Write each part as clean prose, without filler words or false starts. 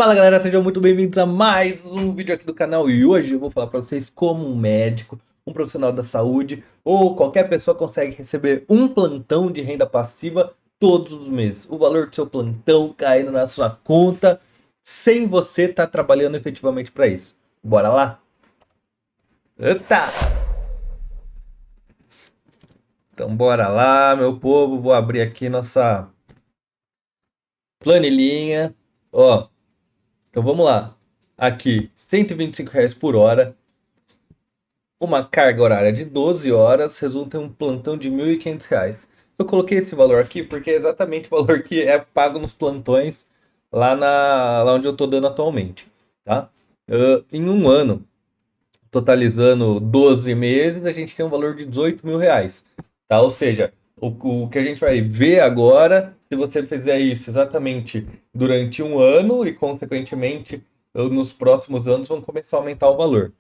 Fala galera, sejam muito bem-vindos a mais um vídeo aqui do canal e hoje eu vou falar para vocês como um médico, um profissional da saúde ou qualquer pessoa consegue receber um plantão de renda passiva todos os meses. O valor do seu plantão caindo na sua conta sem você estar trabalhando efetivamente para isso. Bora lá? Eita! Então bora lá, meu povo, vou abrir aqui nossa planilhinha. Ó, então vamos lá. Aqui, R$ 125 por hora. Uma carga horária de 12 horas resulta em um plantão de R$ 1.500. Eu coloquei esse valor aqui porque é exatamente o valor que é pago nos plantões lá onde eu estou dando atualmente, tá? Em um ano, totalizando 12 meses, a gente tem um valor de R$ 18.000, tá? Ou seja, o que a gente vai ver agora, se você fizer isso exatamente durante um ano e, consequentemente, nos próximos anos vão começar a aumentar o valor.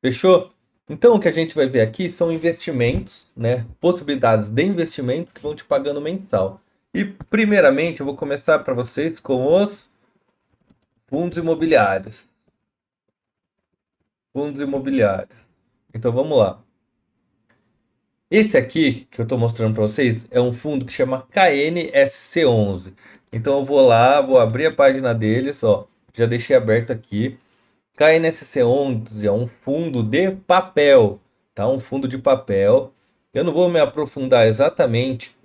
Fechou? Então, o que a gente vai ver aqui são investimentos, né? Possibilidades de investimento que vão te pagando mensal. E, primeiramente, eu vou começar para vocês com os fundos imobiliários. Fundos imobiliários. Então, vamos lá. Esse aqui que eu estou mostrando para vocês é um fundo que chama KNSC11. Então, eu vou lá, vou abrir a página deles, ó. Já deixei aberto aqui. KNSC11 é um fundo de papel, tá? Um fundo de papel. Eu não vou me aprofundar exatamente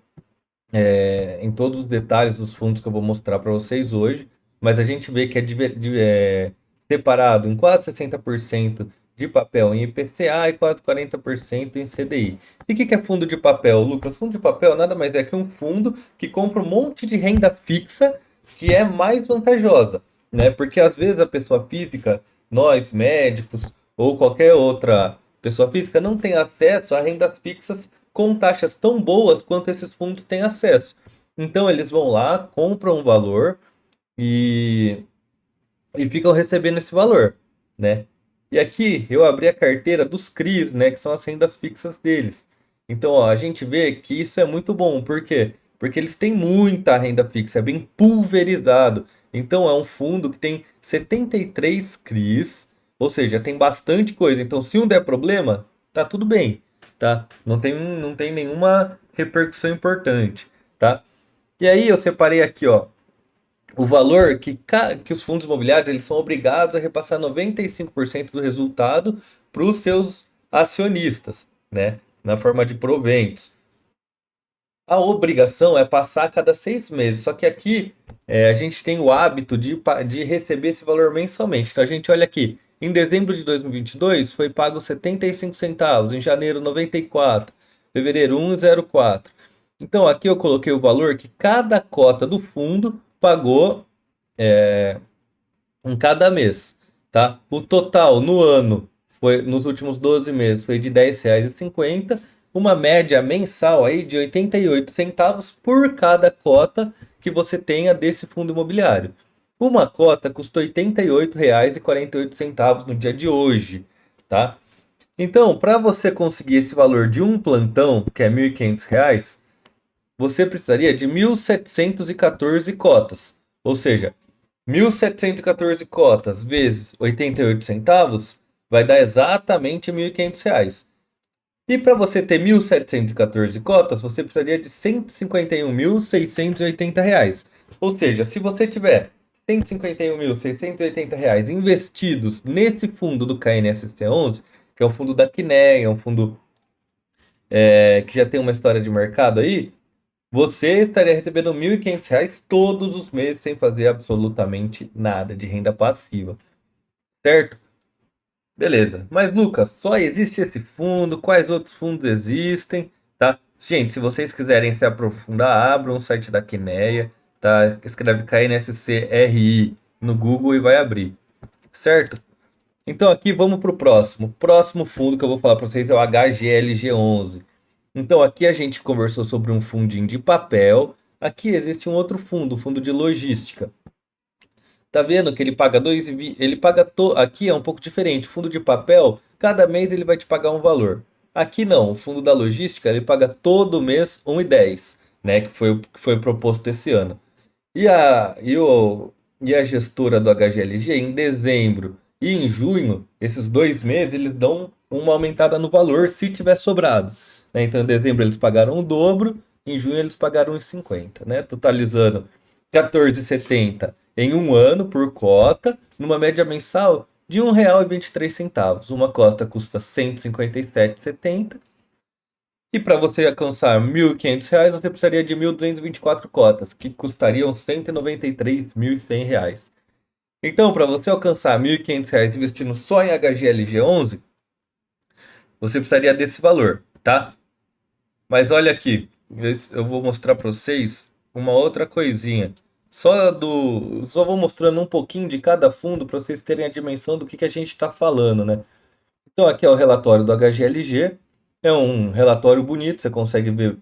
em todos os detalhes dos fundos que eu vou mostrar para vocês hoje, mas a gente vê que é separado em quase 60% de papel em IPCA e quase 40% em CDI. E o que é fundo de papel, Lucas? Fundo de papel nada mais é que um fundo que compra um monte de renda fixa que é mais vantajosa, né? Porque às vezes a pessoa física, nós médicos ou qualquer outra pessoa física não tem acesso a rendas fixas com taxas tão boas quanto esses fundos têm acesso. Então eles vão lá, compram um valor e, e ficam recebendo esse valor, né? E aqui eu abri a carteira dos CRIs, né, que são as rendas fixas deles. Então, ó, a gente vê que isso é muito bom, por quê? Porque eles têm muita renda fixa, é bem pulverizado. Então, é um fundo que tem 73 CRIs, ou seja, tem bastante coisa. Então, se um der problema, tá tudo bem, tá? Não tem nenhuma repercussão importante, tá? E aí eu separei aqui, ó, o valor que os fundos imobiliários eles são obrigados a repassar 95% do resultado para os seus acionistas, né? Na forma de proventos. A obrigação é passar a cada 6 meses, só que aqui a gente tem o hábito de receber esse valor mensalmente. Então a gente olha aqui, em dezembro de 2022 foi pago 75 centavos, em janeiro 94, fevereiro 1,04. Então aqui eu coloquei o valor que cada cota do fundo pagou em cada mês, tá? O total no ano foi nos últimos 12 meses foi de R$ 10,50, uma média mensal aí de 88 centavos por cada cota que você tenha desse fundo imobiliário. Uma cota custa R$ 88,48 no dia de hoje, tá? Então, para você conseguir esse valor de um plantão, que é R$ 1.500, você precisaria de 1.714 cotas. Ou seja, 1.714 cotas vezes 88 centavos vai dar exatamente R$ 1.500. E para você ter 1.714 cotas, você precisaria de R$ 151.680. Ou seja, se você tiver R$ 151.680 investidos nesse fundo do KNSC11, que é um fundo da Quineia, é um fundo que já tem uma história de mercado aí, você estaria recebendo R$ 1.500 todos os meses sem fazer absolutamente nada de renda passiva, certo? Beleza. Mas Lucas, só existe esse fundo? Quais outros fundos existem? Tá? Gente, se vocês quiserem se aprofundar, abram o site da Quineia, tá? Escreve KNSCRI no Google e vai abrir, certo? Então aqui vamos para o próximo. O próximo fundo que eu vou falar para vocês é o HGLG11. Então aqui a gente conversou sobre um fundinho de papel. Aqui existe um outro fundo, um fundo de logística. Tá vendo que ele paga ele paga aqui é um pouco diferente. Fundo de papel, cada mês ele vai te pagar um valor. Aqui não, o fundo da logística, ele paga todo mês 1,10, né, que foi o que foi proposto esse ano. E e a gestora do HGLG, em dezembro e em junho, esses 2 meses, eles dão uma aumentada no valor se tiver sobrado. Né? Então, em dezembro eles pagaram o dobro, em junho eles pagaram 1,50, né? Totalizando 14,70 em um ano por cota, numa média mensal de R$ 1,23. Uma cota custa R$ 157,70. E para você alcançar R$ 1.500, você precisaria de 1.224 cotas, que custariam R$ 193.100. Então, para você alcançar R$ 1.500 investindo só em HGLG11, você precisaria desse valor, tá? Mas olha aqui, eu vou mostrar para vocês uma outra coisinha. Só vou mostrando um pouquinho de cada fundo para vocês terem a dimensão do que a gente está falando, né? Então aqui é o relatório do HGLG. É um relatório bonito, você consegue ver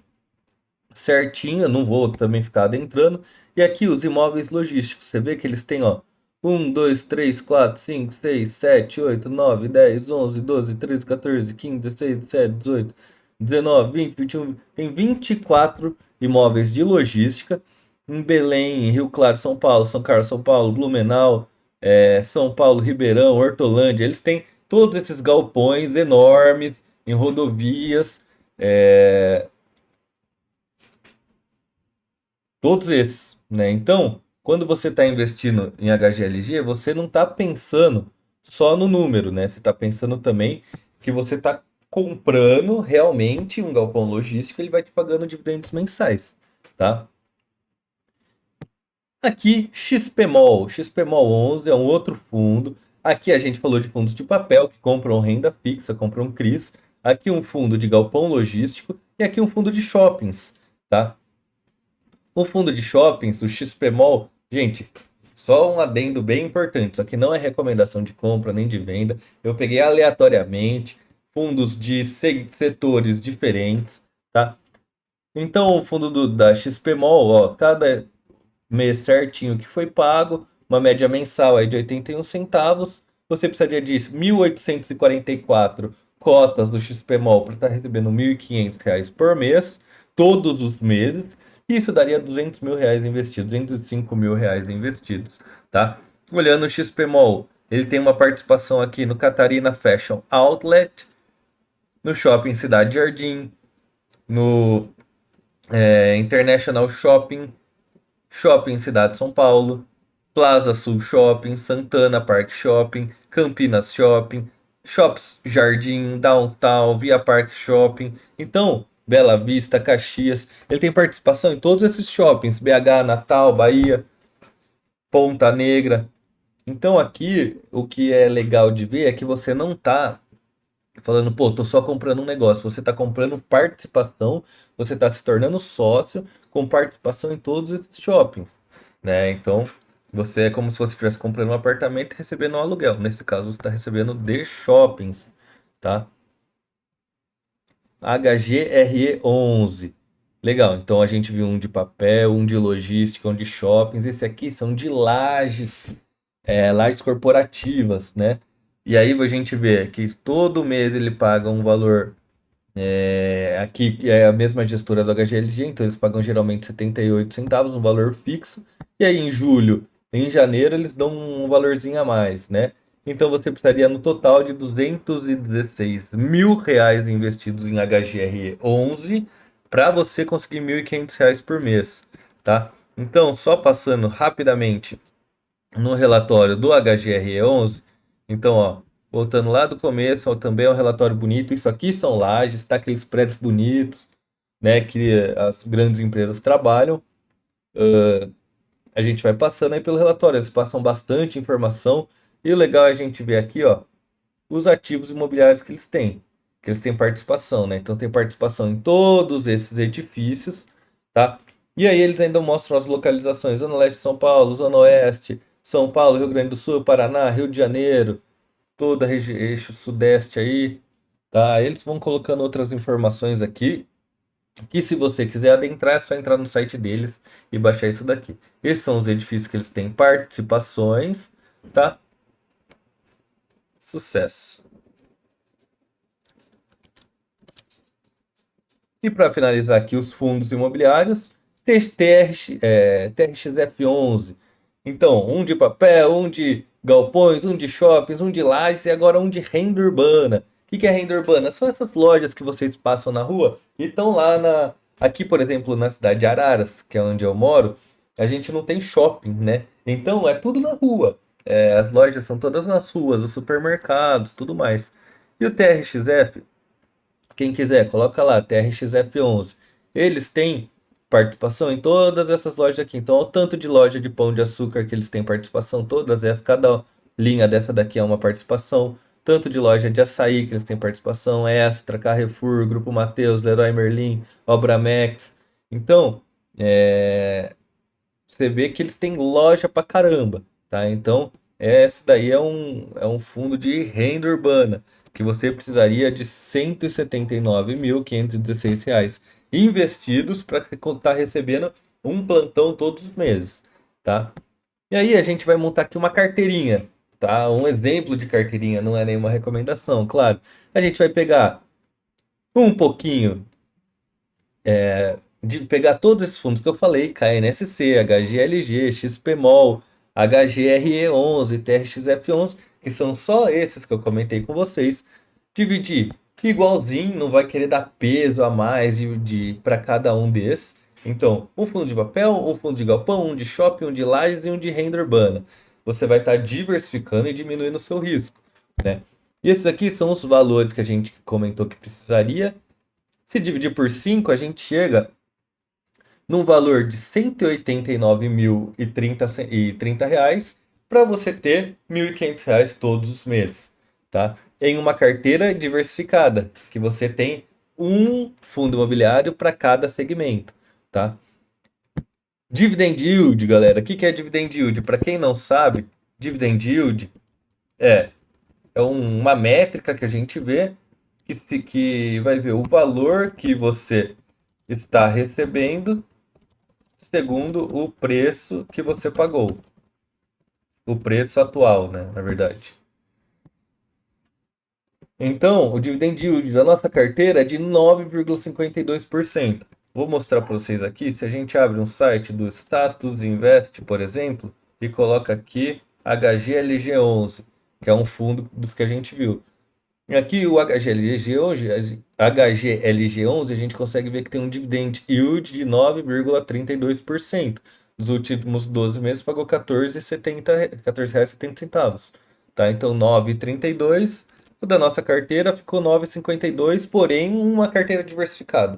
certinho, eu não vou também ficar adentrando. E aqui os imóveis logísticos, você vê que eles têm, ó, 1, 2, 3, 4, 5, 6, 7, 8, 9, 10, 11, 12, 13, 14, 15, 16, 17, 18, 19, 20, 21, tem 24 imóveis de logística em Belém, em Rio Claro, São Paulo, São Carlos, São Paulo, Blumenau, São Paulo, Ribeirão, Hortolândia. Eles têm todos esses galpões enormes em rodovias, é, todos esses, né? Então, quando você está investindo em HGLG, você não está pensando só no número, né? Você está pensando também que você está comprando realmente um galpão logístico, ele vai te pagando dividendos mensais, tá? Aqui, XPMOL. XPMOL 11 é um outro fundo. Aqui a gente falou de fundos de papel que compram renda fixa, compram CRIs. Aqui um fundo de galpão logístico e aqui um fundo de shoppings, tá? O fundo de shoppings, o XPMOL, gente, só um adendo bem importante. Isso aqui não é recomendação de compra nem de venda. Eu peguei aleatoriamente fundos de setores diferentes, tá? Então, o fundo da XPMOL, ó, cada mês certinho que foi pago, uma média mensal aí de 81 centavos. Você precisaria de 1.844 cotas do XPMOL para estar recebendo R$ 1.500 por mês, todos os meses. E isso daria R$ 200.000 investidos, R$ 205.000 investidos, tá? Olhando o XPMOL, ele tem uma participação aqui no Catarina Fashion Outlet, no Shopping Cidade Jardim, no International Shopping, Shopping Cidade de São Paulo, Plaza Sul Shopping, Santana Park Shopping, Campinas Shopping, Shops Jardim, Downtown, Via Park Shopping. Então, Bela Vista, Caxias, ele tem participação em todos esses shoppings, BH, Natal, Bahia, Ponta Negra. Então aqui o que é legal de ver é que você não tá falando, pô, tô só comprando um negócio. Você tá comprando participação, você tá se tornando sócio com participação em todos esses shoppings, né? Então, você é como se você estivesse comprando um apartamento e recebendo um aluguel. Nesse caso, você está recebendo de shoppings, tá? HGRE11. Legal, então a gente viu um de papel, um de logística, um de shoppings. Esse aqui são de lajes, lajes corporativas, né? E aí a gente vê que todo mês ele paga um valor. Aqui é a mesma gestora do HGLG, então eles pagam geralmente 78 centavos, um valor fixo. E aí em julho, em janeiro, eles dão um valorzinho a mais, né? Então você precisaria no total de R$ 216.000 investidos em HGRE 11 para você conseguir R$ 1.500 por mês, tá? Então, só passando rapidamente no relatório do HGRE 11. Então, ó, voltando lá do começo, ó, também é um relatório bonito. Isso aqui são lajes, tá? Aqueles prédios bonitos, né? Que as grandes empresas trabalham. A gente vai passando aí pelo relatório. Eles passam bastante informação. E o legal é a gente ver aqui, ó, os ativos imobiliários que eles têm. Que eles têm participação, né? Então tem participação em todos esses edifícios, tá? E aí eles ainda mostram as localizações: Zona Leste de São Paulo, Zona Oeste, São Paulo, Rio Grande do Sul, Paraná, Rio de Janeiro, toda a eixo sudeste aí, tá? Eles vão colocando outras informações aqui, que se você quiser adentrar, é só entrar no site deles e baixar isso daqui. Esses são os edifícios que eles têm participações, tá? Sucesso! E para finalizar aqui os fundos imobiliários, TRXF11, Então, um de papel, um de galpões, um de shoppings, um de lajes e agora um de renda urbana. O que que é renda urbana? São essas lojas que vocês passam na rua e estão lá na. Aqui, por exemplo, na cidade de Araras, que é onde eu moro, a gente não tem shopping, né? Então é tudo na rua. É, as lojas são todas nas ruas, os supermercados, tudo mais. E o TRXF, quem quiser, coloca lá, TRXF11. Eles têm participação em todas essas lojas aqui. Então, olha o tanto de loja de pão de açúcar que eles têm participação, todas essas, cada linha dessa daqui é uma participação. Tanto de loja de açaí que eles têm participação, Extra, Carrefour, Grupo Mateus, Leroy Merlin, Obra Max. Então, você vê que eles têm loja pra caramba, tá? Então, esse daí é um fundo de renda urbana, que você precisaria de R$ 179.516 investidos para estar recebendo um plantão todos os meses, tá? E aí a gente vai montar aqui uma carteirinha, tá? Um exemplo de carteirinha, não é nenhuma recomendação, claro. A gente vai pegar um pouquinho de pegar todos esses fundos que eu falei, KNSC, HGLG, XPMOL, HGRE11, TRXF11, que são só esses que eu comentei com vocês, dividir igualzinho, não vai querer dar peso a mais para cada um desses. Então, um fundo de papel, um fundo de galpão, um de shopping, um de lajes e um de renda urbana. Você vai estar diversificando e diminuindo o seu risco, né? E esses aqui são os valores que a gente comentou que precisaria. Se dividir por 5, a gente chega num valor de R$ 189.030 reais para você ter R$ 1.500 todos os meses, tá? Em uma carteira diversificada, que você tem um fundo imobiliário para cada segmento, tá? Dividend yield, galera. O que que é dividend yield? Para quem não sabe, dividend yield é, é uma métrica que a gente vê que vai ver o valor que você está recebendo segundo o preço que você pagou. O preço atual, né? Na verdade. Então, o dividend yield da nossa carteira é de 9,52%. Vou mostrar para vocês aqui. Se a gente abre um site do Status Invest, por exemplo, e coloca aqui HGLG11, que é um fundo dos que a gente viu. Aqui o HGLG11, a gente consegue ver que tem um dividend yield de 9,32%. Nos últimos 12 meses pagou R$ 14,70. Tá? Então 9,32. O da nossa carteira ficou 9,52, porém uma carteira diversificada.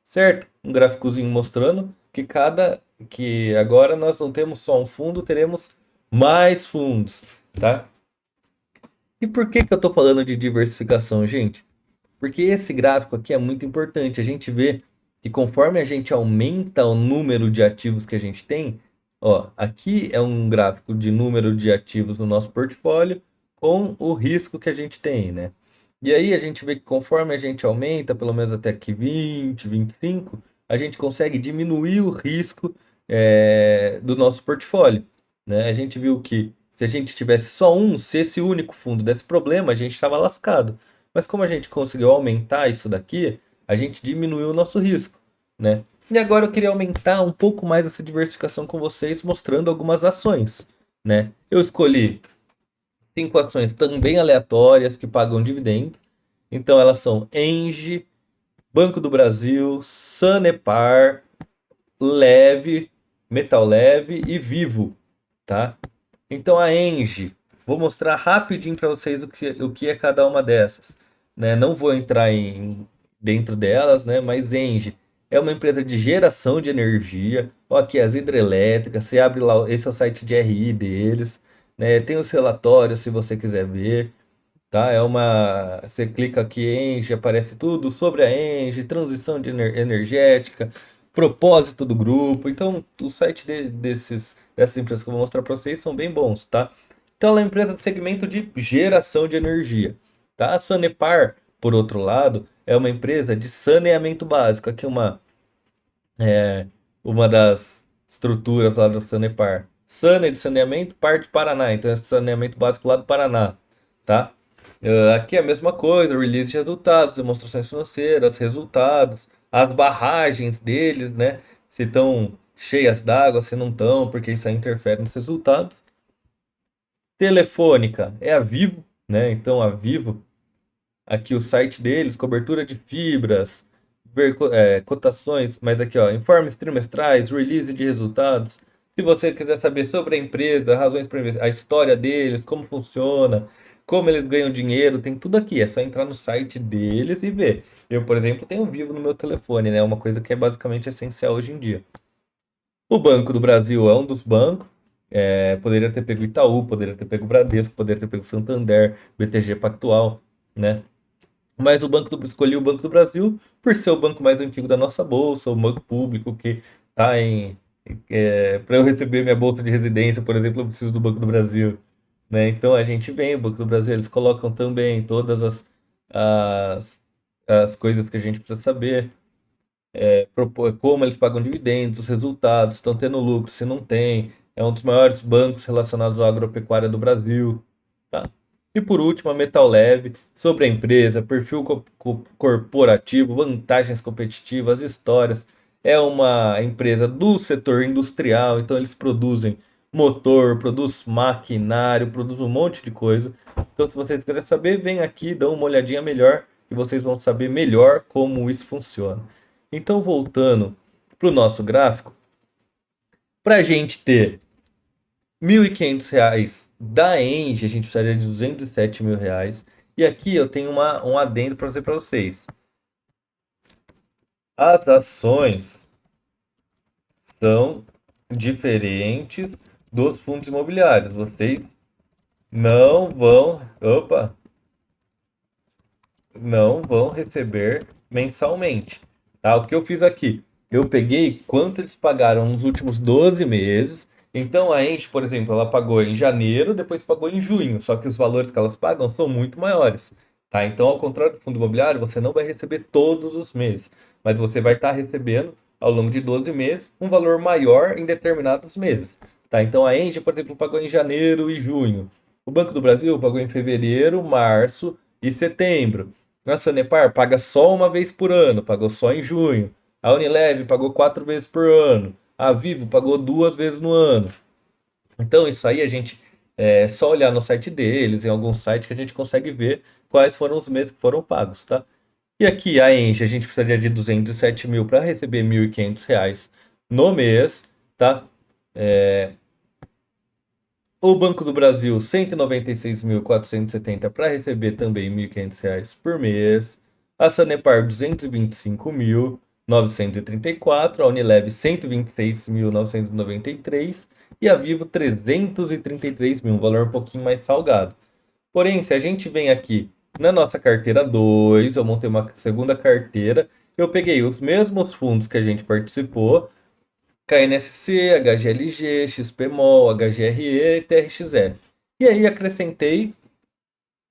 Certo? Um gráficozinho mostrando que agora nós não temos só um fundo, teremos mais fundos, tá? E por que que eu estou falando de diversificação, gente? Porque esse gráfico aqui é muito importante. A gente vê que conforme a gente aumenta o número de ativos que a gente tem, ó, aqui é um gráfico de número de ativos no nosso portfólio com o risco que a gente tem, né? E aí a gente vê que conforme a gente aumenta, pelo menos até aqui 20, 25, a gente consegue diminuir o risco do nosso portfólio, né? A gente viu que se a gente tivesse só um, se esse único fundo desse problema, a gente estava lascado. Mas como a gente conseguiu aumentar isso daqui, a gente diminuiu o nosso risco, né? E agora eu queria aumentar um pouco mais essa diversificação com vocês, mostrando algumas ações, né? Eu escolhi 5 ações também aleatórias que pagam dividendos. Então elas são Engie, Banco do Brasil, Sanepar, Leve, Metal Leve e Vivo, tá? Então a Engie, vou mostrar rapidinho para vocês o que é cada uma dessas, né? Não vou entrar dentro delas, né? Mas Engie é uma empresa de geração de energia. Ó, aqui as hidrelétricas, você abre lá, esse é o site de RI deles, né? Tem os relatórios se você quiser ver, tá? Você clica aqui Engie, aparece tudo sobre a Engie, transição energética, propósito do grupo. Então, o site dessas empresas que eu vou mostrar para vocês são bem bons, tá? Então, ela é uma empresa do segmento de geração de energia, tá? A Sanepar, por outro lado, é uma empresa de saneamento básico. Aqui uma das estruturas lá da Sanepar. Sane de saneamento, parte Paraná. Então, é saneamento básico lá do Paraná, tá? Aqui é a mesma coisa, release de resultados, demonstrações financeiras, resultados, as barragens deles, né? Se estão cheias d'água, se não estão, porque isso aí interfere nos resultados. Telefônica é a Vivo, né? Então a Vivo, aqui o site deles, cobertura de fibras, ver cotações, mas aqui ó, informes trimestrais, release de resultados. Se você quiser saber sobre a empresa, razões para investir, a história deles, como funciona, como eles ganham dinheiro, tem tudo aqui. É só entrar no site deles e ver. Eu, por exemplo, tenho Vivo no meu telefone, né? Uma coisa que é basicamente essencial hoje em dia. O Banco do Brasil é um dos bancos. Poderia ter pego Itaú, poderia ter pego Bradesco, poderia ter pego Santander, BTG Pactual, né? Mas escolhi o Banco do Brasil por ser o banco mais antigo da nossa bolsa, o banco público que está em. Para eu receber minha bolsa de residência, por exemplo, eu preciso do Banco do Brasil, né? Então a gente vem, o Banco do Brasil, eles colocam também todas as, as coisas que a gente precisa saber, como eles pagam dividendos, os resultados, estão tendo lucro, se não tem. É um dos maiores bancos relacionados à agropecuária do Brasil, tá? E por último, a Metal Leve, sobre a empresa, perfil corporativo, vantagens competitivas, histórias. É uma empresa do setor industrial, então eles produzem motor, produz maquinário, produz um monte de coisa. Então, se vocês querem saber, vem aqui, dão uma olhadinha melhor e vocês vão saber melhor como isso funciona. Então, voltando para o nosso gráfico, para a gente ter R$ 1.500 da Engie, a gente precisaria de R$ 207.000. E aqui eu tenho um adendo para dizer para vocês. As ações são diferentes dos fundos imobiliários. Vocês não vão, não vão receber mensalmente. Tá? O que eu fiz aqui? Eu peguei quanto eles pagaram nos últimos 12 meses. Então a Engie, por exemplo, ela pagou em janeiro, depois pagou em junho. Só que os valores que elas pagam são muito maiores. Tá? Então, ao contrário do fundo imobiliário, você não vai receber todos os meses. Mas você vai estar recebendo, ao longo de 12 meses, um valor maior em determinados meses. Tá? Então a Engie, por exemplo, pagou em janeiro e junho. O Banco do Brasil pagou em fevereiro, março e setembro. A Sanepar paga só uma vez por ano, pagou só em junho. A Unilever pagou 4 vezes por ano. A Vivo pagou 2 vezes no ano. Então, isso aí a gente é só olhar no site deles, em algum site que a gente consegue ver quais foram os meses que foram pagos, tá? E aqui a Engie, a gente precisaria de 207.000 para receber R$ 1.500 no mês, tá? O Banco do Brasil, 196.470 para receber também R$ 1.500 por mês. A Sanepar, 225.934. A Unilever, 126.993. E a Vivo, 333 mil, um valor um pouquinho mais salgado. Porém, se a gente vem aqui na nossa carteira 2, eu montei uma segunda carteira, eu peguei os mesmos fundos que a gente participou, KNSC, HGLG, XPMOL, HGRE e TRXF. E aí acrescentei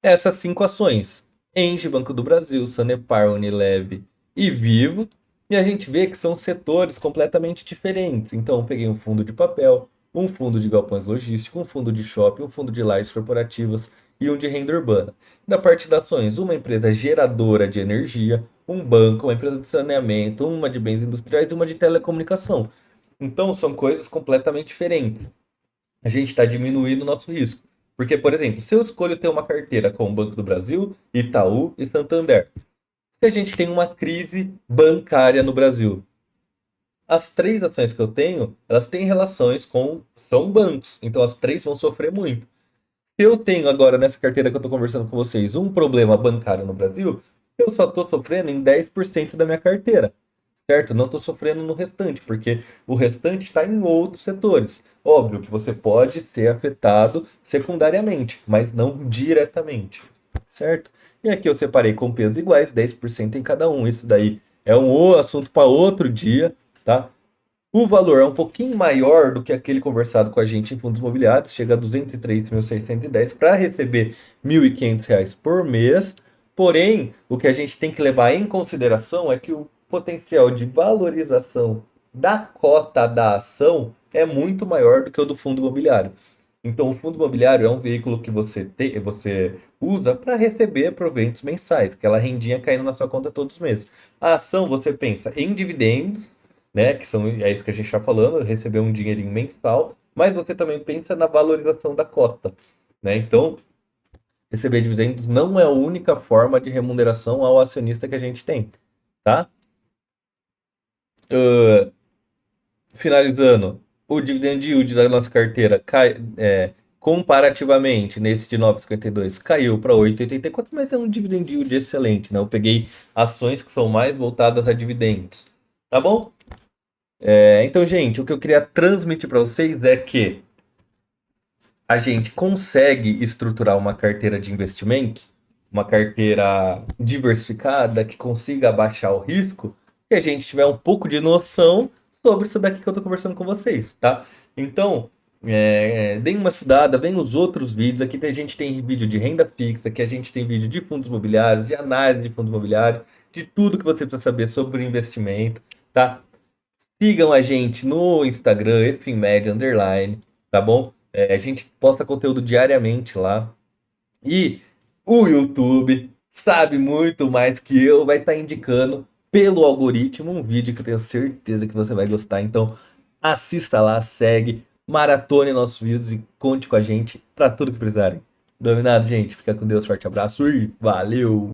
essas 5 ações: Engie, Banco do Brasil, Sanepar, Unilever e Vivo. E a gente vê que são setores completamente diferentes. Então, eu peguei um fundo de papel, um fundo de galpões logísticos, um fundo de shopping, um fundo de lajes corporativas e um de renda urbana. Na parte das ações, uma empresa geradora de energia, um banco, uma empresa de saneamento, uma de bens industriais e uma de telecomunicação. Então, são coisas completamente diferentes. A gente está diminuindo o nosso risco. Porque, por exemplo, se eu escolho ter uma carteira com o Banco do Brasil, Itaú e Santander, se a gente tem uma crise bancária no Brasil, as 3 ações que eu tenho, elas têm relações com... são bancos. Então, as 3 vão sofrer muito. Se eu tenho agora, nessa carteira que eu estou conversando com vocês, um problema bancário no Brasil, eu só estou sofrendo em 10% da minha carteira. Certo? Não estou sofrendo no restante, porque o restante está em outros setores. Óbvio que você pode ser afetado secundariamente, mas não diretamente, certo? E aqui eu separei com pesos iguais, 10% em cada um. Isso daí é um assunto para outro dia, tá? O valor é um pouquinho maior do que aquele conversado com a gente em fundos imobiliários, chega a 203.610 para receber R$ 1.500 por mês. Porém, o que a gente tem que levar em consideração é que o potencial de valorização da cota da ação é muito maior do que o do fundo imobiliário. Então, o fundo imobiliário é um veículo que você usa para receber proventos mensais, aquela rendinha caindo na sua conta todos os meses. A ação, você pensa em dividendos, né? É isso que a gente está falando, receber um dinheirinho mensal, mas você também pensa na valorização da cota, né? Então, receber dividendos não é a única forma de remuneração ao acionista que a gente tem, tá? Finalizando, o dividend yield da nossa carteira comparativamente nesse de 9,52 caiu para 8,84, mas é um dividend yield excelente, né? Eu peguei ações que são mais voltadas a dividendos, tá bom? Então, gente, o que eu queria transmitir para vocês é que a gente consegue estruturar uma carteira de investimentos, uma carteira diversificada que consiga abaixar o risco, se a gente tiver um pouco de noção sobre isso daqui que eu estou conversando com vocês, tá? Então, deem uma estudada, vem os outros vídeos. Aqui a gente tem vídeo de renda fixa, aqui a gente tem vídeo de fundos imobiliários, de análise de fundo imobiliário, de tudo que você precisa saber sobre investimento, tá? Sigam a gente no Instagram, EFIMED Underline, tá bom? A gente posta conteúdo diariamente lá. E o YouTube sabe muito mais que eu, vai estar indicando pelo algoritmo um vídeo que eu tenho certeza que você vai gostar. Então, assista lá, segue, maratone nossos vídeos e conte com a gente para tudo que precisarem. Dominado, gente. Fica com Deus, forte abraço e valeu!